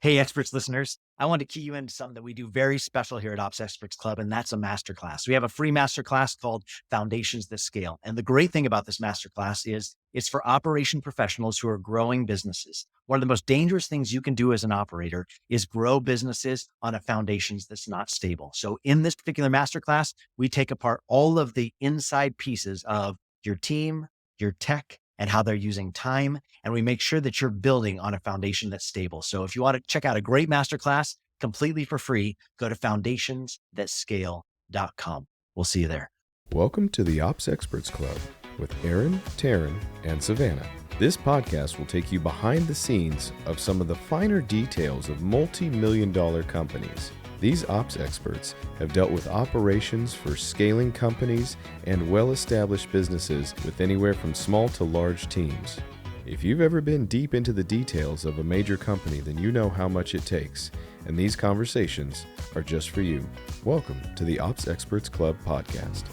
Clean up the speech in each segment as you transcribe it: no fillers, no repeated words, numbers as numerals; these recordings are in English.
Hey, experts listeners. I want to key you into something that we do very special here at Ops Experts Club, and that's a masterclass. We have a free masterclass called Foundations That Scale. And the great thing about this masterclass is it's for operation professionals who are growing businesses. One of the most dangerous things you can do as an operator is grow businesses on a foundations that's not stable. So in this particular masterclass, we take apart all of the inside pieces of your team, your tech, and how they're using time. And we make sure that you're building on a foundation that's stable. So if you want to check out a great masterclass completely for free, go to foundationsthatscale.com. We'll see you there. Welcome to the Ops Experts Club with Aaron, Terryn, and Savannah. This podcast will take you behind the scenes of some of the finer details of multi-million-dollar companies. These ops experts have dealt with operations for scaling companies and well-established businesses with anywhere from small to large teams. If you've ever been deep into the details of a major company, then you know how much it takes, and these conversations are just for you. Welcome to the Ops Experts Club podcast.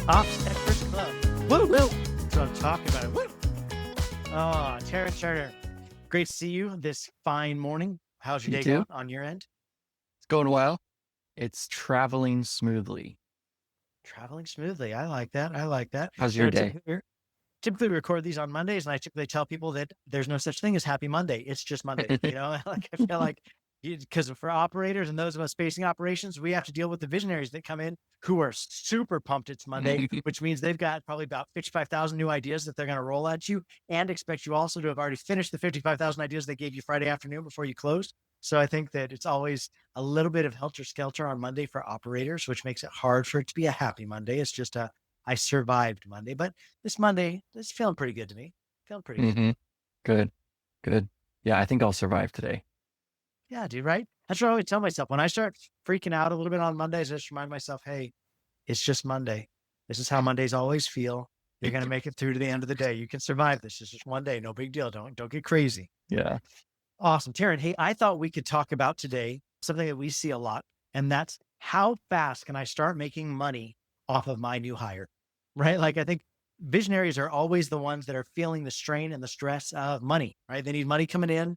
Ops Experts Club. Woo, woo. That's what I'm talking about. Woo. Oh, Terryn Turner. Great to see you this fine morning. How's your day going on your end? Going well. It's traveling smoothly. Traveling smoothly. I like that. How's your day? Typically we record these on Mondays, and I typically tell people that there's no such thing as happy Monday. It's just Monday. Like I feel like because for operators and those of us facing operations, we have to deal with the visionaries that come in who are super pumped it's Monday, which means they've got probably about 55,000 new ideas that they're going to roll at you and expect you also to have already finished the 55,000 ideas they gave you Friday afternoon before you closed. So I think that it's always a little bit of helter-skelter on Monday for operators, which makes it hard for it to be a happy Monday. It's just I survived Monday, but this Monday is feeling pretty good to me. Feeling pretty good. Good. Yeah, I think I'll survive today. Yeah, dude, right? That's what I always tell myself. When I start freaking out a little bit on Mondays, I just remind myself, hey, it's just Monday. This is how Mondays always feel. You're going to make it through to the end of the day. You can survive this. It's just one day. No big deal. Don't get crazy. Yeah. Awesome. Terryn, hey, I thought we could talk about today something that we see a lot, and that's how fast can I start making money off of my new hire, right? Like I think visionaries are always the ones that are feeling the strain and the stress of money, right? They need money coming in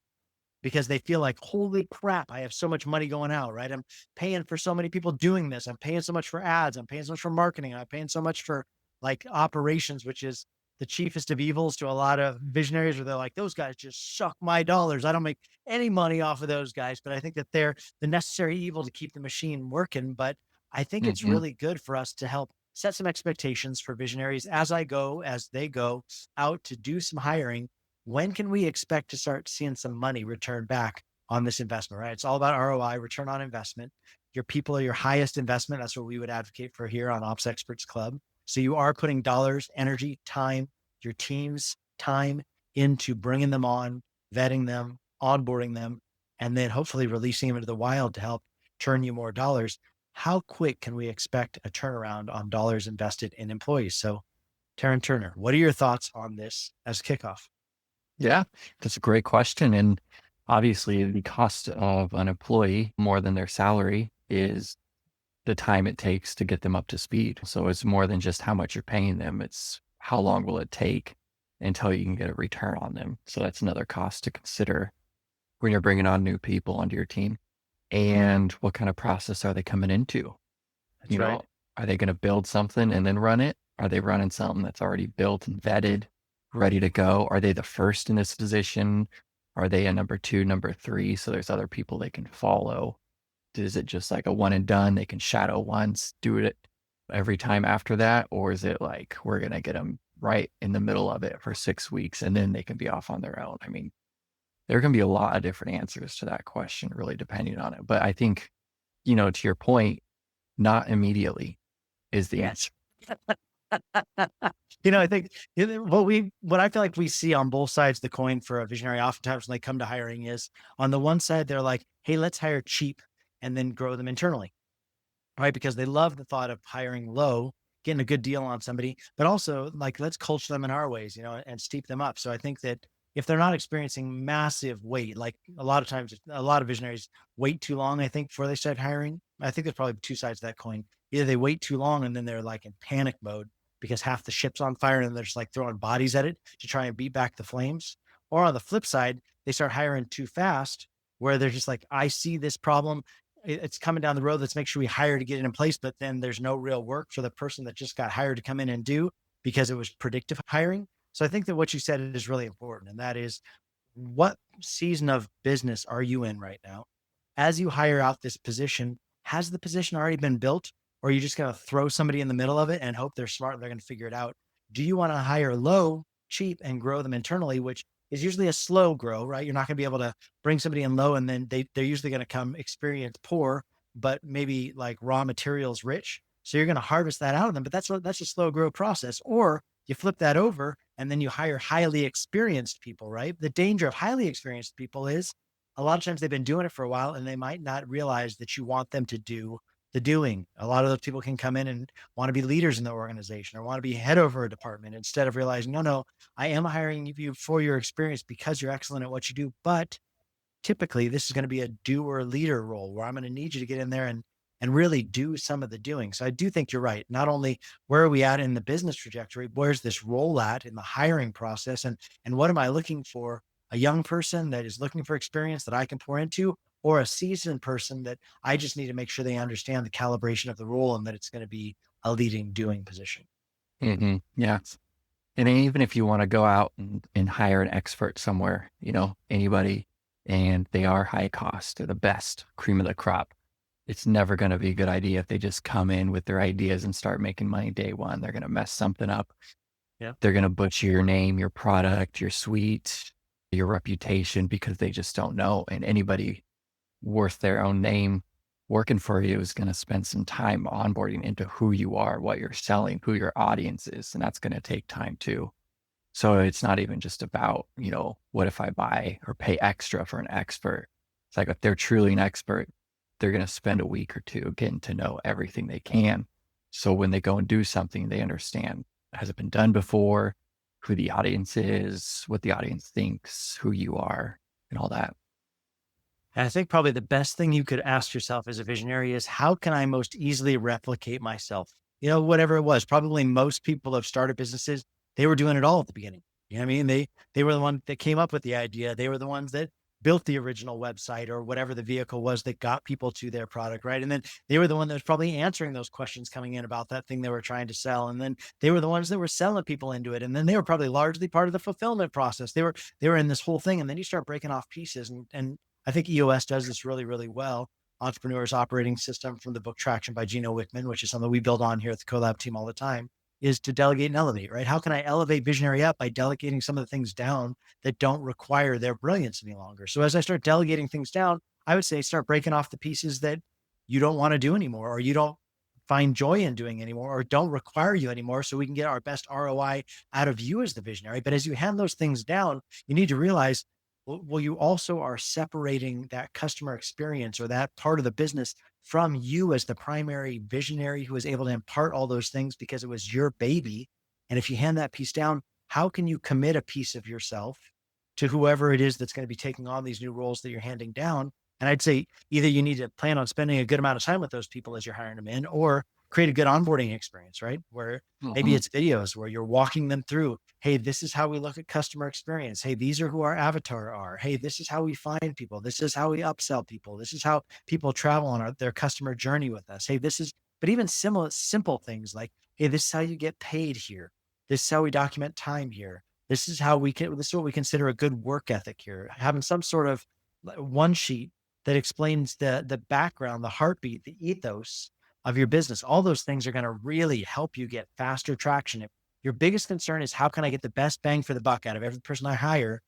because they feel like, holy crap, I have so much money going out, right? I'm paying for so many people doing this. I'm paying so much for ads. I'm paying so much for marketing. I'm paying so much for like operations, which is the chiefest of evils to a lot of visionaries where they're like, those guys just suck my dollars. I don't make any money off of those guys, but I think that they're the necessary evil to keep the machine working. But I think it's really good for us to help set some expectations for visionaries as they go out to do some hiring. When can we expect to start seeing some money return back on this investment, right? It's all about ROI, return on investment. Your people are your highest investment. That's what we would advocate for here on Ops Experts Club. So you are putting dollars, energy, time, your team's time into bringing them on, vetting them, onboarding them, and then hopefully releasing them into the wild to help turn you more dollars. How quick can we expect a turnaround on dollars invested in employees? So Terryn Turner, what are your thoughts on this as kickoff? Yeah, that's a great question. And obviously the cost of an employee more than their salary is the time it takes to get them up to speed. So it's more than just how much you're paying them. It's how long will it take until you can get a return on them. So that's another cost to consider when you're bringing on new people onto your team. And what kind of process are they coming into? That's right. Are they going to build something and then run it? Are they running something that's already built and vetted, ready to go? Are they the first in this position? Are they a number 2, number 3? So there's other people they can follow. Is it just like a one and done? They can shadow once, do it every time after that? Or is it like, we're going to get them right in the middle of it for 6 weeks and then they can be off on their own? I mean, there can be a lot of different answers to that question, really depending on it. But I think, to your point, not immediately is the answer. I think what I feel like we see on both sides of the coin for a visionary oftentimes when they come to hiring is on the one side, they're like, hey, let's hire cheap and then grow them internally, right? Because they love the thought of hiring low, getting a good deal on somebody, but also like, let's culture them in our ways, and steep them up. So I think that if they're not experiencing massive wait, like a lot of times, a lot of visionaries wait too long, I think, before they start hiring. I think there's probably two sides of that coin. Either they wait too long and then they're like in panic mode because half the ship's on fire and they're just like throwing bodies at it to try and beat back the flames. Or on the flip side, they start hiring too fast where they're just like, I see this problem. It's coming down the road. Let's make sure we hire to get it in place. But then there's no real work for the person that just got hired to come in and do because it was predictive hiring. So I think that what you said is really important. And that is, what season of business are you in right now? As you hire out this position, has the position already been built? Or are you just going to throw somebody in the middle of it and hope they're smart and they're going to figure it out? Do you want to hire low, cheap, and grow them internally, which is usually a slow grow, right? You're not going to be able to bring somebody in low and then they're usually going to come experience poor, but maybe like raw materials rich. So you're going to harvest that out of them, but that's a slow grow process. Or you flip that over and then you hire highly experienced people, right? The danger of highly experienced people is a lot of times they've been doing it for a while and they might not realize that you want them to do the doing. A lot of those people can come in and want to be leaders in the organization or want to be head over a department instead of realizing, no, I am hiring you for your experience because you're excellent at what you do. But typically this is going to be a doer leader role where I'm going to need you to get in there and really do some of the doing. So I do think you're right. Not only where are we at in the business trajectory, where's this role at in the hiring process? And what am I looking for? A young person that is looking for experience that I can pour into, or a seasoned person that I just need to make sure they understand the calibration of the role and that it's going to be a leading doing position. Yeah. And even if you want to go out and hire an expert somewhere, anybody, and they are high cost, they're the best cream of the crop, it's never going to be a good idea if they just come in with their ideas and start making money day one. They're going to mess something up. Yeah. They're going to butcher your name, your product, your suite, your reputation, because they just don't know. And anybody worth their own name working for you is going to spend some time onboarding into who you are, what you're selling, who your audience is. And that's going to take time too. So it's not even just about, what if I buy or pay extra for an expert? It's like, if they're truly an expert, they're going to spend a week or two getting to know everything they can. So when they go and do something, they understand, has it been done before, who the audience is, what the audience thinks, who you are, and all that. And I think probably the best thing you could ask yourself as a visionary is, how can I most easily replicate myself? Whatever it was, probably most people have started businesses. They were doing it all at the beginning. You know what I mean? They were the one that came up with the idea. They were the ones that built the original website or whatever the vehicle was that got people to their product, right? And then they were the one that was probably answering those questions coming in about that thing they were trying to sell. And then they were the ones that were selling people into it. And then they were probably largely part of the fulfillment process. They were in this whole thing. And then you start breaking off pieces. And I think EOS does this really, really well. Entrepreneur's Operating System from the book Traction by Gino Wickman, which is something we build on here at the Collab team all the time, is to delegate and elevate, right? How can I elevate visionary up by delegating some of the things down that don't require their brilliance any longer? So as I start delegating things down, I would say start breaking off the pieces that you don't want to do anymore, or you don't find joy in doing anymore, or don't require you anymore, so we can get our best ROI out of you as the visionary. But as you hand those things down, you need to realize, well, you also are separating that customer experience or that part of the business from you as the primary visionary who is able to impart all those things because it was your baby. And if you hand that piece down, how can you commit a piece of yourself to whoever it is that's going to be taking on these new roles that you're handing down? And I'd say either you need to plan on spending a good amount of time with those people as you're hiring them in, or create a good onboarding experience, right? Where maybe it's videos where you're walking them through, hey, this is how we look at customer experience. Hey, these are who our avatar are. Hey, this is how we find people. This is how we upsell people. This is how people travel on their customer journey with us. Hey, but even simple things like, hey, this is how you get paid here. This is how we document time here. This is what we consider a good work ethic here. Having some sort of one sheet that explains the background, the heartbeat, the ethos of your business. All those things are going to really help you get faster traction. If your biggest concern is, how can I get the best bang for the buck out of every person I hire?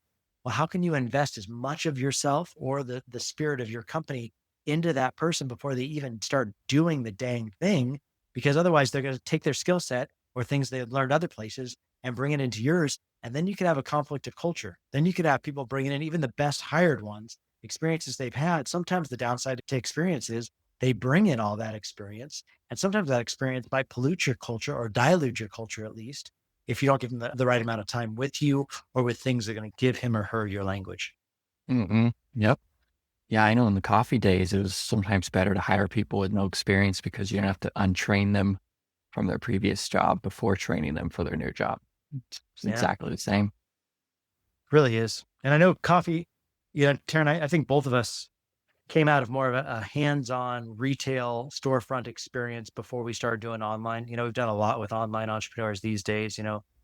Well, how can you invest as much of yourself or the spirit of your company into that person before they even start doing the dang thing? Because otherwise they're going to take their skill set or things they had learned other places and bring it into yours. And then you could have a conflict of culture. Then you could have people bringing in, even the best hired ones, experiences they've had. Sometimes the downside to experience is they bring in all that experience. And sometimes that experience might pollute your culture or dilute your culture, at least, if you don't give them the right amount of time with you or with things that are going to give him or her your language. Yep. Yeah, I know in the coffee days, it was sometimes better to hire people with no experience because you don't have to untrain them from their previous job before training them for their new job. It's exactly the same. Really is. And I know coffee Taryn, I think both of us came out of more of a hands-on retail storefront experience before we started doing online. We've done a lot with online entrepreneurs these days,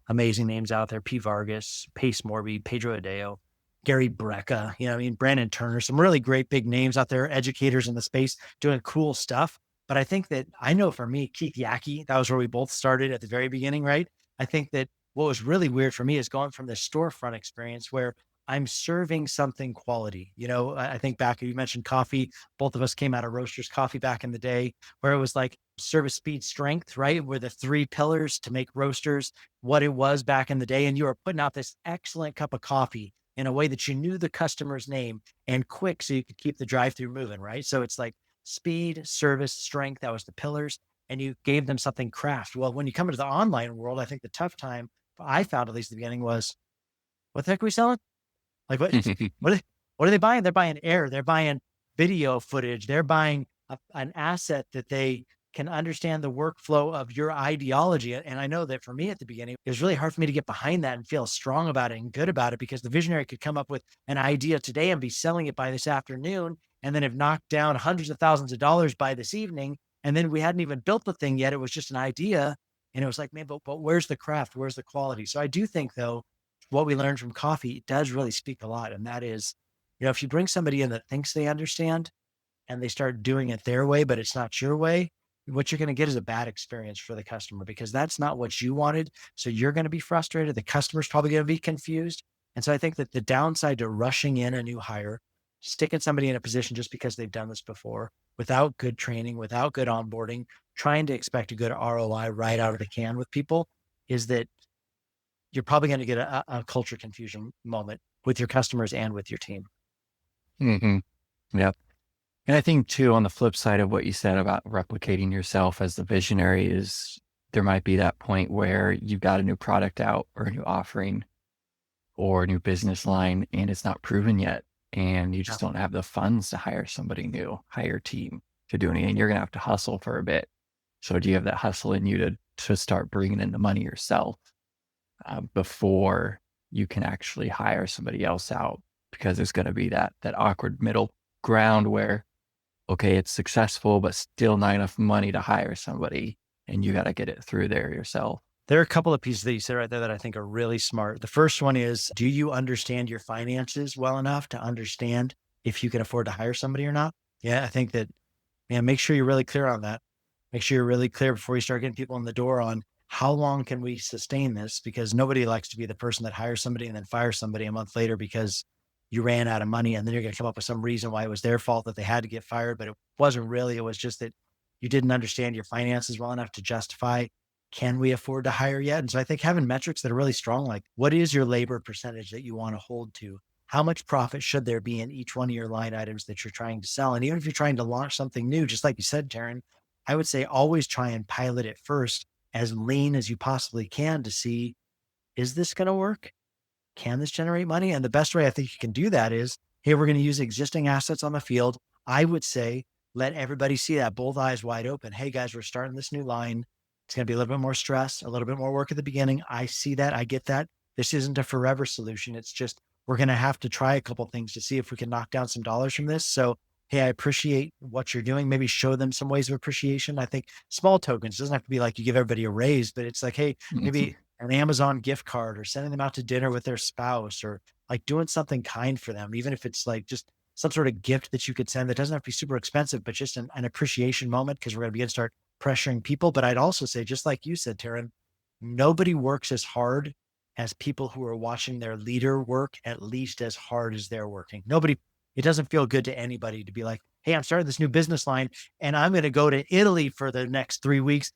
amazing names out there: P. Vargas, Pace Morby, Pedro Adeo, Gary Brecka, Brandon Turner, some really great big names out there, educators in the space doing cool stuff. But I think that I know for me, Keith Yackey, that was where we both started at the very beginning, right? I think that what was really weird for me is going from the storefront experience where I'm serving something quality. I think back, you mentioned coffee. Both of us came out of Roasters Coffee back in the day, where it was like service, speed, strength, right? Were the three pillars to make Roasters what it was back in the day. And you were putting out this excellent cup of coffee in a way that you knew the customer's name and quick so you could keep the drive-through moving, right? So it's like speed, service, strength, that was the pillars. And you gave them something craft. Well, when you come into the online world, I think the tough time I found, at least at the beginning, was, what the heck are we selling? Like what are they buying? They're buying air. They're buying video footage. They're buying an asset that they can understand the workflow of your ideology. And I know that for me at the beginning, it was really hard for me to get behind that and feel strong about it and good about it, because the visionary could come up with an idea today and be selling it by this afternoon, and then have knocked down hundreds of thousands of dollars by this evening. And then we hadn't even built the thing yet. It was just an idea. And it was like, man, but where's the craft? Where's the quality? So I do think, though, what we learned from coffee does really speak a lot. And that is, if you bring somebody in that thinks they understand and they start doing it their way, but it's not your way, what you're going to get is a bad experience for the customer, because that's not what you wanted. So you're going to be frustrated. The customer's probably going to be confused. And so I think that the downside to rushing in a new hire, sticking somebody in a position just because they've done this before, without good training, without good onboarding, trying to expect a good ROI right out of the can with people, is that you're probably going to get a culture confusion moment with your customers and with your team. Mm-hmm. Yep. And I think too, on the flip side of what you said about replicating yourself as the visionary, is there might be that point where you've got a new product out or a new offering or a new business line and it's not proven yet. And you just don't have the funds to hire somebody new, hire a team to do anything. You're going to have to hustle for a bit. So do you have that hustle in you to start bringing in the money yourself before you can actually hire somebody else out? Because there's going to be that awkward middle ground where, okay, it's successful, but still not enough money to hire somebody, and you got to get it through there yourself. There are a couple of pieces that you said right there that I think are really smart. The first one is, do you understand your finances well enough to understand if you can afford to hire somebody or not? Yeah, I think that, make sure you're really clear on that. Make sure you're really clear before you start getting people in the door on how long can we sustain this, because nobody likes to be the person that hires somebody and then fires somebody a month later because you ran out of money, and then you're going to come up with some reason why it was their fault that they had to get fired, but it wasn't really. It was just that you didn't understand your finances well enough to justify, can we afford to hire yet? And so I think having metrics that are really strong, like what is your labor percentage that you want to hold to? How much profit should there be in each one of your line items that you're trying to sell? And even if you're trying to launch something new, just like you said, Terryn, I would say always try and pilot it first as lean as you possibly can to see, is this going to work? Can this generate money? And the best way I think you can do that is, hey, we're going to use existing assets on the field. I would say, let everybody see that, both eyes wide open. Hey guys, we're starting this new line. It's going to be a little bit more stress, a little bit more work at the beginning. I see that. I get that. This isn't a forever solution. It's just, we're going to have to try a couple of things to see if we can knock down some dollars from this. So, hey, I appreciate what you're doing. Maybe show them some ways of appreciation. I think small tokens, doesn't have to be like you give everybody a raise, but it's like, hey, maybe an Amazon gift card, or sending them out to dinner with their spouse, or like doing something kind for them, even if it's like just some sort of gift that you could send that doesn't have to be super expensive, but just an appreciation moment, because we're going to begin to start pressuring people. But I'd also say, just like you said, Terryn, nobody works as hard as people who are watching their leader work at least as hard as they're working. It doesn't feel good to anybody to be like, hey, I'm starting this new business line and I'm going to go to Italy for the next 3 weeks.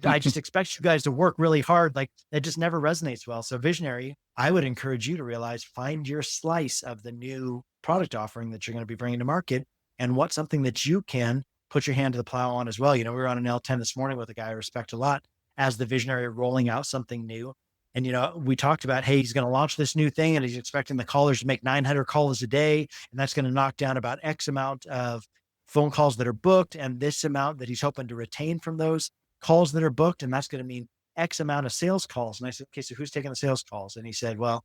I just expect you guys to work really hard. Like, that just never resonates well. So visionary, I would encourage you to realize, find your slice of the new product offering that you're going to be bringing to market, and what's something that you can put your hand to the plow on as well. We were on an L10 this morning with a guy I respect a lot as the visionary, rolling out something new. And, we talked about, hey, he's going to launch this new thing and he's expecting the callers to make 900 calls a day. And that's going to knock down about X amount of phone calls that are booked, and this amount that he's hoping to retain from those calls that are booked. And that's going to mean X amount of sales calls. And I said, okay, so who's taking the sales calls? And he said, well,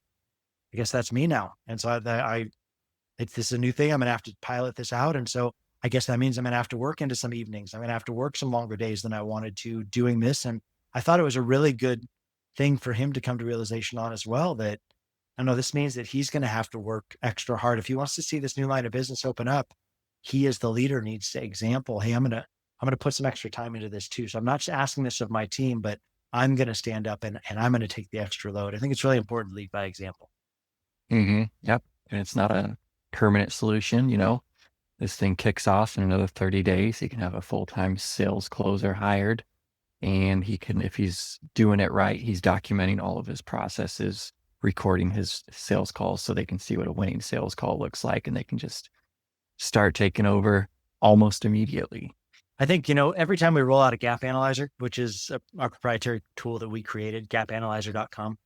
I guess that's me now. And so I this is a new thing. I'm going to have to pilot this out. And so I guess that means I'm going to have to work into some evenings. I'm going to have to work some longer days than I wanted to doing this. And I thought it was a really good thing for him to come to realization on as well, that I know this means that he's going to have to work extra hard. If he wants to see this new line of business open up, he as the leader needs to example, hey, I'm going to put some extra time into this too. So I'm not just asking this of my team, but I'm going to stand up and I'm going to take the extra load. I think it's really important to lead by example. Yep. And it's not a permanent solution. This thing kicks off in another 30 days. He can have a full-time sales closer hired, and he can, if he's doing it right, he's documenting all of his processes, recording his sales calls so they can see what a winning sales call looks like, and they can just start taking over almost immediately. I think, every time we roll out a gap analyzer, which is our proprietary tool that we created, gapanalyzer.com,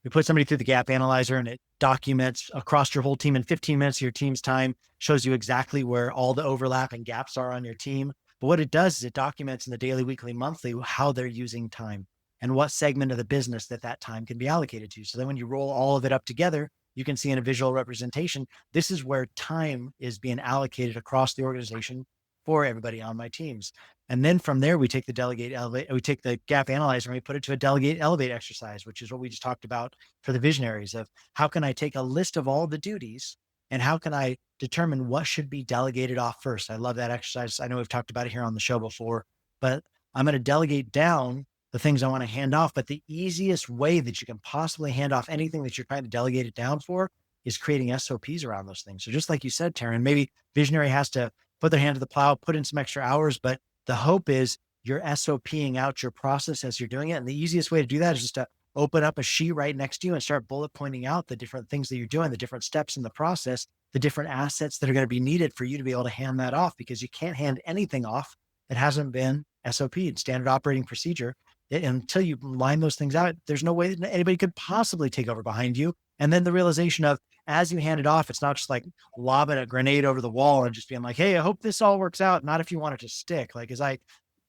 we put somebody through the gap analyzer and it documents across your whole team in 15 minutes of your team's time, shows you exactly where all the overlap and gaps are on your team. But what it does is it documents in the daily, weekly, monthly, how they're using time and what segment of the business that time can be allocated to. So then when you roll all of it up together, you can see in a visual representation, this is where time is being allocated across the organization for everybody on my teams. And then from there, we take the gap analyzer and we put it to a delegate elevate exercise, which is what we just talked about for the visionaries of how can I take a list of all the duties and how can I determine what should be delegated off first? I love that exercise. I know we've talked about it here on the show before, but I'm going to delegate down the things I want to hand off. But the easiest way that you can possibly hand off anything that you're trying to delegate it down for is creating SOPs around those things. So just like you said, Terryn, maybe visionary has to put their hand to the plow, put in some extra hours, but the hope is you're SOPing out your process as you're doing it. And the easiest way to do that is just to open up a sheet right next to you and start bullet pointing out the different things that you're doing, the different steps in the process, the different assets that are going to be needed for you to be able to hand that off, because you can't hand anything off that hasn't been SOP'd, standard operating procedure. Until you line those things out, there's no way that anybody could possibly take over behind you. And then the realization of, as you hand it off, it's not just like lobbing a grenade over the wall and just being like, hey, I hope this all works out. Not if you want it to stick. Like, as I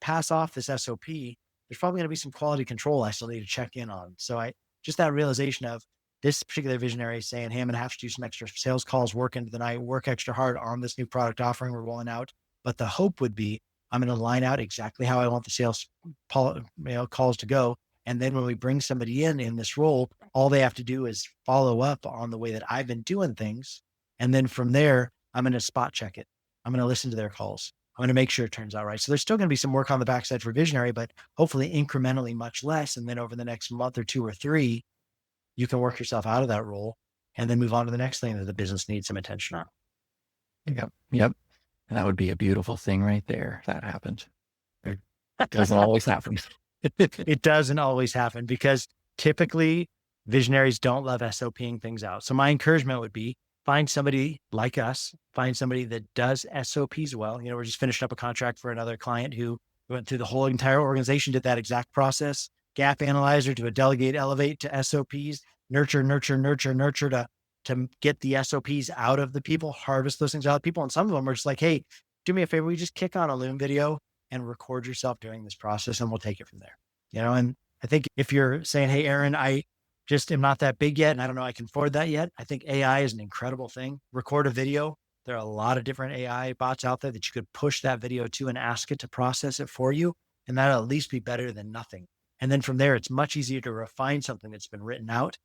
pass off this SOP, there's probably going to be some quality control I still need to check in on. So just that realization of this particular visionary saying, hey, I'm going to have to do some extra sales calls, work into the night, work extra hard on this new product offering we're rolling out. But the hope would be, I'm going to line out exactly how I want the sales calls to go. And then when we bring somebody in this role, all they have to do is follow up on the way that I've been doing things. And then from there, I'm going to spot check it. I'm going to listen to their calls. I'm going to make sure it turns out right. So there's still going to be some work on the backside for visionary, but hopefully incrementally much less. And then over the next month or 2 or 3, you can work yourself out of that role and then move on to the next thing that the business needs some attention on. Yep. And that would be a beautiful thing right there if that happened. It doesn't always happen. It doesn't always happen because typically visionaries don't love SOPing things out. So my encouragement would be, find somebody like us, find somebody that does SOPs well. We're just finishing up a contract for another client who went through the whole entire organization, did that exact process, gap analyzer to a delegate, elevate to SOPs, nurture to get the SOPs out of the people, harvest those things out of people. And some of them are just like, hey, do me a favor, we just kick on a Loom video and record yourself doing this process and we'll take it from there. And I think if you're saying, hey, Aaron, I just am not that big yet and I don't know I can afford that yet, I think AI is an incredible thing. Record a video. There are a lot of different AI bots out there that you could push that video to and ask it to process it for you. And that'll at least be better than nothing. And then from there, it's much easier to refine something that's been written out.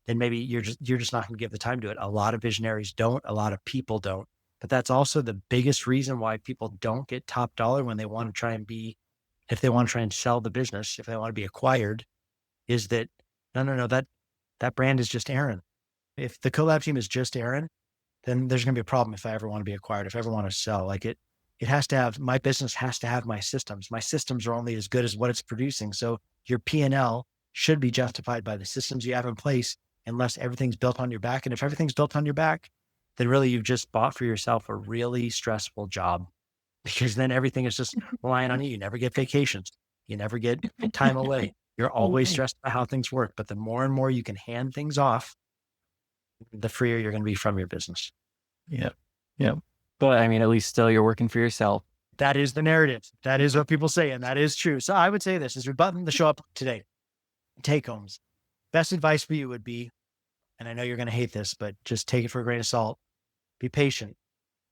Then maybe you're just not going to give the time to it. A lot of visionaries don't, a lot of people don't. But that's also the biggest reason why people don't get top dollar when they want to try and if they want to try and sell the business, if they want to be acquired, is that, no, that brand is just Aaron. If the Collab team is just Aaron, then there's going to be a problem if I ever want to be acquired, if I ever want to sell. Like it has to have, my business has to have my systems. My systems are only as good as what it's producing. So your P&L should be justified by the systems you have in place, unless everything's built on your back. And if everything's built on your back, then really you've just bought for yourself a really stressful job, because then everything is just relying on you. You never get vacations. You never get time away. You're always stressed about how things work. But the more and more you can hand things off, the freer you're going to be from your business. Yep. But I mean, at least still you're working for yourself. That is the narrative. That is what people say. And that is true. So I would say this as we button the show up today, take homes. Best advice for you would be, and I know you're going to hate this, but just take it for a grain of salt. Be patient.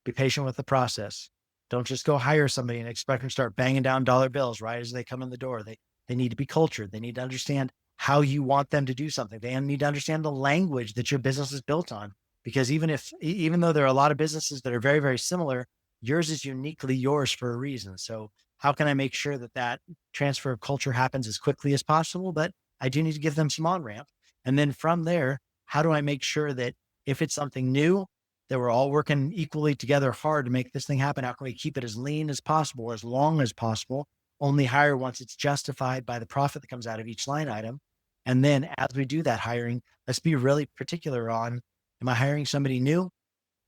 Be patient with the process. Don't just go hire somebody and expect them to start banging down dollar bills right as they come in the door. They need to be cultured. They need to understand how you want them to do something. They need to understand the language that your business is built on. Because even though there are a lot of businesses that are very, very similar, yours is uniquely yours for a reason. So how can I make sure that that transfer of culture happens as quickly as possible? But I do need to give them some on-ramp. And then from there, how do I make sure that if it's something new, that we're all working equally together hard to make this thing happen? How can we keep it as lean as possible, as long as possible? Only hire once it's justified by the profit that comes out of each line item. And then as we do that hiring, let's be really particular on, am I hiring somebody new,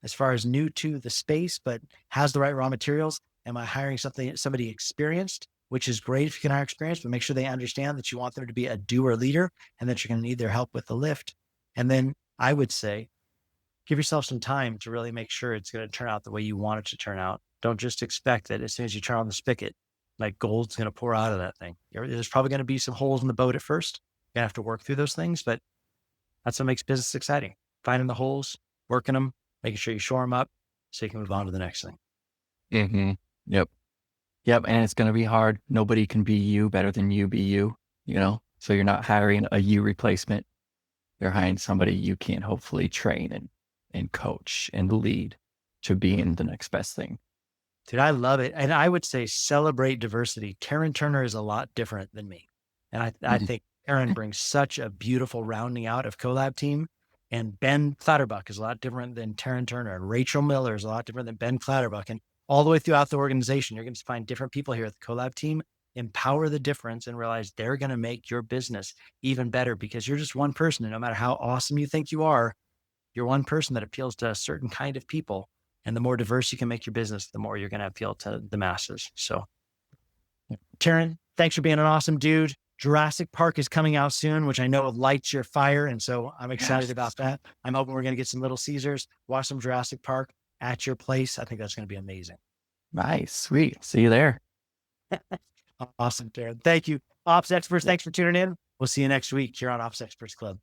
as far as new to the space, but has the right raw materials? Am I hiring somebody experienced, which is great if you can hire experience, but make sure they understand that you want them to be a doer leader and that you're going to need their help with the lift. And then I would say, give yourself some time to really make sure it's going to turn out the way you want it to turn out. Don't just expect that as soon as you turn on the spigot, like gold's going to pour out of that thing. There's probably going to be some holes in the boat at first. You're going to have to work through those things, but that's what makes business exciting. Finding the holes, working them, making sure you shore them up so you can move on to the next thing. Mm-hmm. Yep. And it's going to be hard. Nobody can be you better than you be you, so you're not hiring a you replacement. You're hiring somebody you can hopefully train and coach and lead to being the next best thing. Dude, I love it. And I would say celebrate diversity. Terryn Turner is a lot different than me. And I think Terryn brings such a beautiful rounding out of Collab team. And Ben Clatterbuck is a lot different than Terryn Turner. And Rachel Miller is a lot different than Ben Clatterbuck. And all the way throughout the organization, you're going to find different people here at the Collab team. Empower the difference and realize they're going to make your business even better, because you're just one person. And no matter how awesome you think you are, you're one person that appeals to a certain kind of people. And the more diverse you can make your business, the more you're going to appeal to the masses. So, Terryn, thanks for being an awesome dude. Jurassic Park is coming out soon, which I know lights your fire. And so I'm excited about that. I'm hoping we're going to get some Little Caesars, watch some Jurassic Park at your place. I think that's going to be amazing. Nice. Sweet. See you there. Awesome, Terryn. Thank you. Ops Experts, thanks for tuning in. We'll see you next week here on Ops Experts Club.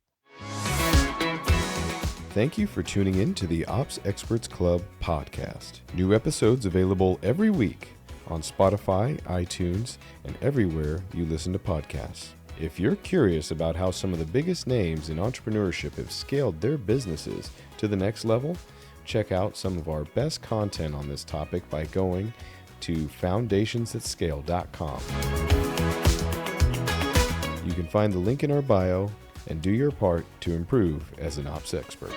Thank you for tuning in to the Ops Experts Club podcast. New episodes available every week on Spotify, iTunes, and everywhere you listen to podcasts. If you're curious about how some of the biggest names in entrepreneurship have scaled their businesses to the next level, check out some of our best content on this topic by going to foundationsthatscale.com. You can find the link in our bio and do your part to improve as an ops expert.